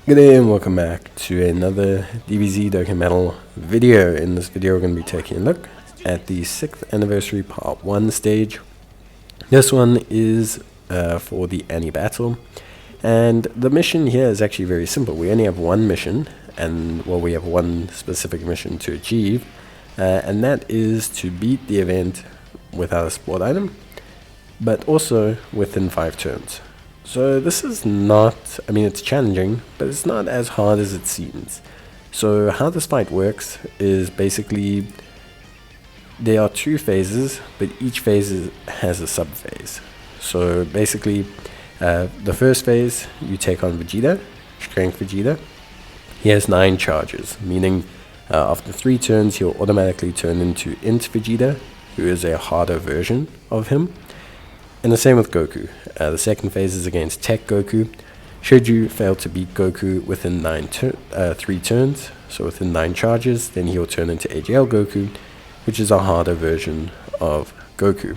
Good day and welcome back to another DBZ Dokkan Metal video. In this video we're going to be taking a look at the 6th anniversary part 1 stage. This one is for the Annie battle, and the mission here is actually very simple. We only have one mission, and well, we have one specific mission to achieve, and that is to beat the event without a support item, but also within 5 turns. So this is not, it's challenging, but it's not as hard as it seems. So how this fight works is basically there are 2 phases, but each phase has a sub-phase. So basically, the first phase, you take on Vegeta, Strength Vegeta. He has 9 charges, meaning after 3 turns he'll automatically turn into Int Vegeta, who is a harder version of him. And the same with Goku. The second phase is against Tech Goku. Should you fail to beat Goku within 3 turns, so within 9 charges, then he'll turn into AGL Goku, which is a harder version of Goku.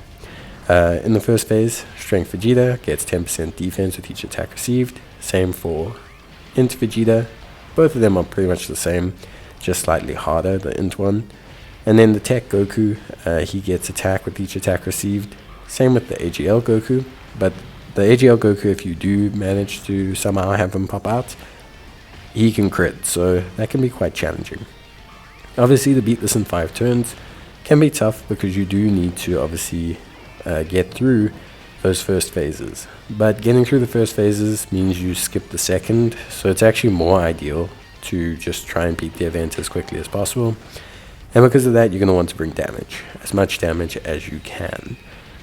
In the first phase, Strength Vegeta gets 10% defense with each attack received. Same for Int Vegeta. Both of them are pretty much the same, just slightly harder, the Int one. And then the Tech Goku, he gets attack with each attack received. Same with the AGL Goku, but the AGL Goku, if you do manage to somehow have him pop out, he can crit, so that can be quite challenging. Obviously, to beat this in 5 turns can be tough because you do need to obviously get through those first phases. But getting through the first phases means you skip the second, so it's actually more ideal to just try and beat the event as quickly as possible. And because of that, you're going to want to bring damage, as much damage as you can.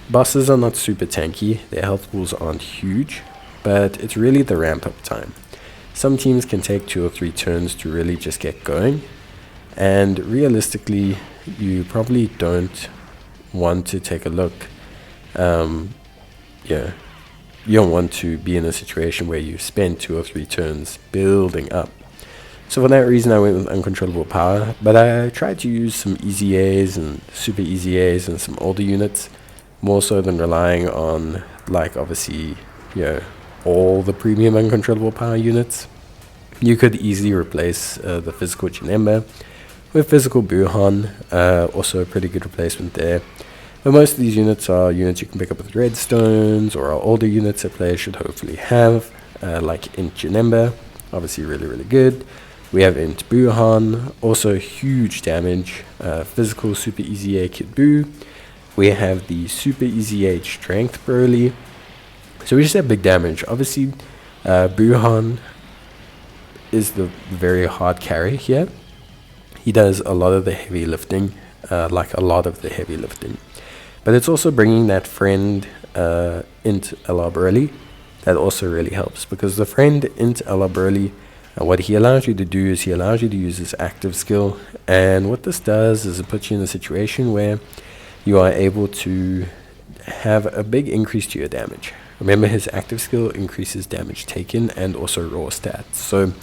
Bosses are not super tanky, their health pools aren't huge, but it's really the ramp up time. Some teams can take 2 or 3 turns to really just get going, and realistically you probably don't want to take a look. You don't want to be in a situation where you spend 2 or 3 turns building up. So for that reason I went with Uncontrollable Power, but I tried to use some easy A's and super easy A's and some older units, more so than relying on, like, obviously, all the premium Uncontrollable Power units. You could easily replace the physical Janemba with physical Buhan, also a pretty good replacement there. But most of these units are units you can pick up with redstones, or are older units that players should hopefully have, like Int Janemba, obviously really good. We have Int Buhan, also huge damage, physical super easy A Kid Buu. We have the super easy H Strength Broly. So we just have big damage. Obviously, Buhan is the very hard carry here. He does a lot of the heavy lifting, But it's also bringing that friend Int Broly that also really helps, because the friend Int Broly, what he allows you to do is he allows you to use his active skill, and what this does is it puts you in a situation where you are able to have a big increase to your damage. Remember, his active skill increases damage taken and also raw stats. So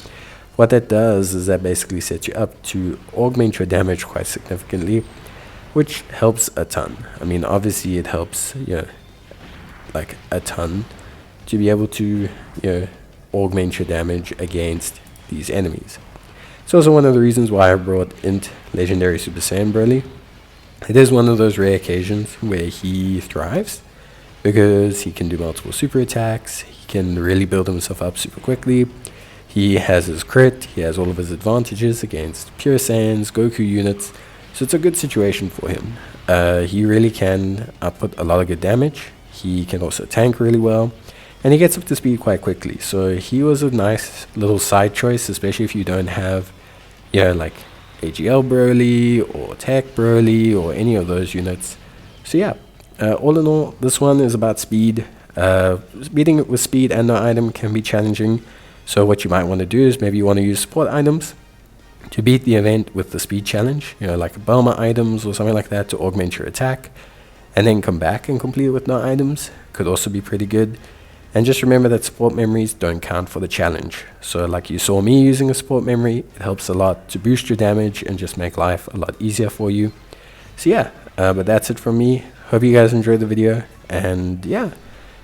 what that does is that basically sets you up to augment your damage quite significantly, which helps a ton. Obviously it helps, like a ton to be able to, augment your damage against these enemies. It's also one of the reasons why I brought Int Legendary Super Saiyan Broly. It is one of those rare occasions where he thrives, because he can do multiple super attacks, he can really build himself up super quickly, he has his crit, he has all of his advantages against Pure Saiyans, Goku units, so it's a good situation for him. He really can output a lot of good damage, he can also tank really well, and he gets up to speed quite quickly, so he was a nice little side choice, especially if you don't have, like AGL Broly or Tech Broly or any of those units. So yeah, all in all, this one is about speed. Beating it with speed and no item can be challenging, so what you might want to do is maybe you want to use support items to beat the event with the speed challenge, like Bulma items or something like that to augment your attack, and then come back and complete it with no items. Could also be pretty good. And just remember that support memories don't count for the challenge. So like you saw me using a support memory, it helps a lot to boost your damage and just make life a lot easier for you. So yeah, but that's it from me. Hope you guys enjoyed the video, and yeah,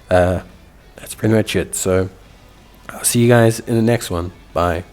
that's pretty much it. So I'll see you guys in the next one. Bye.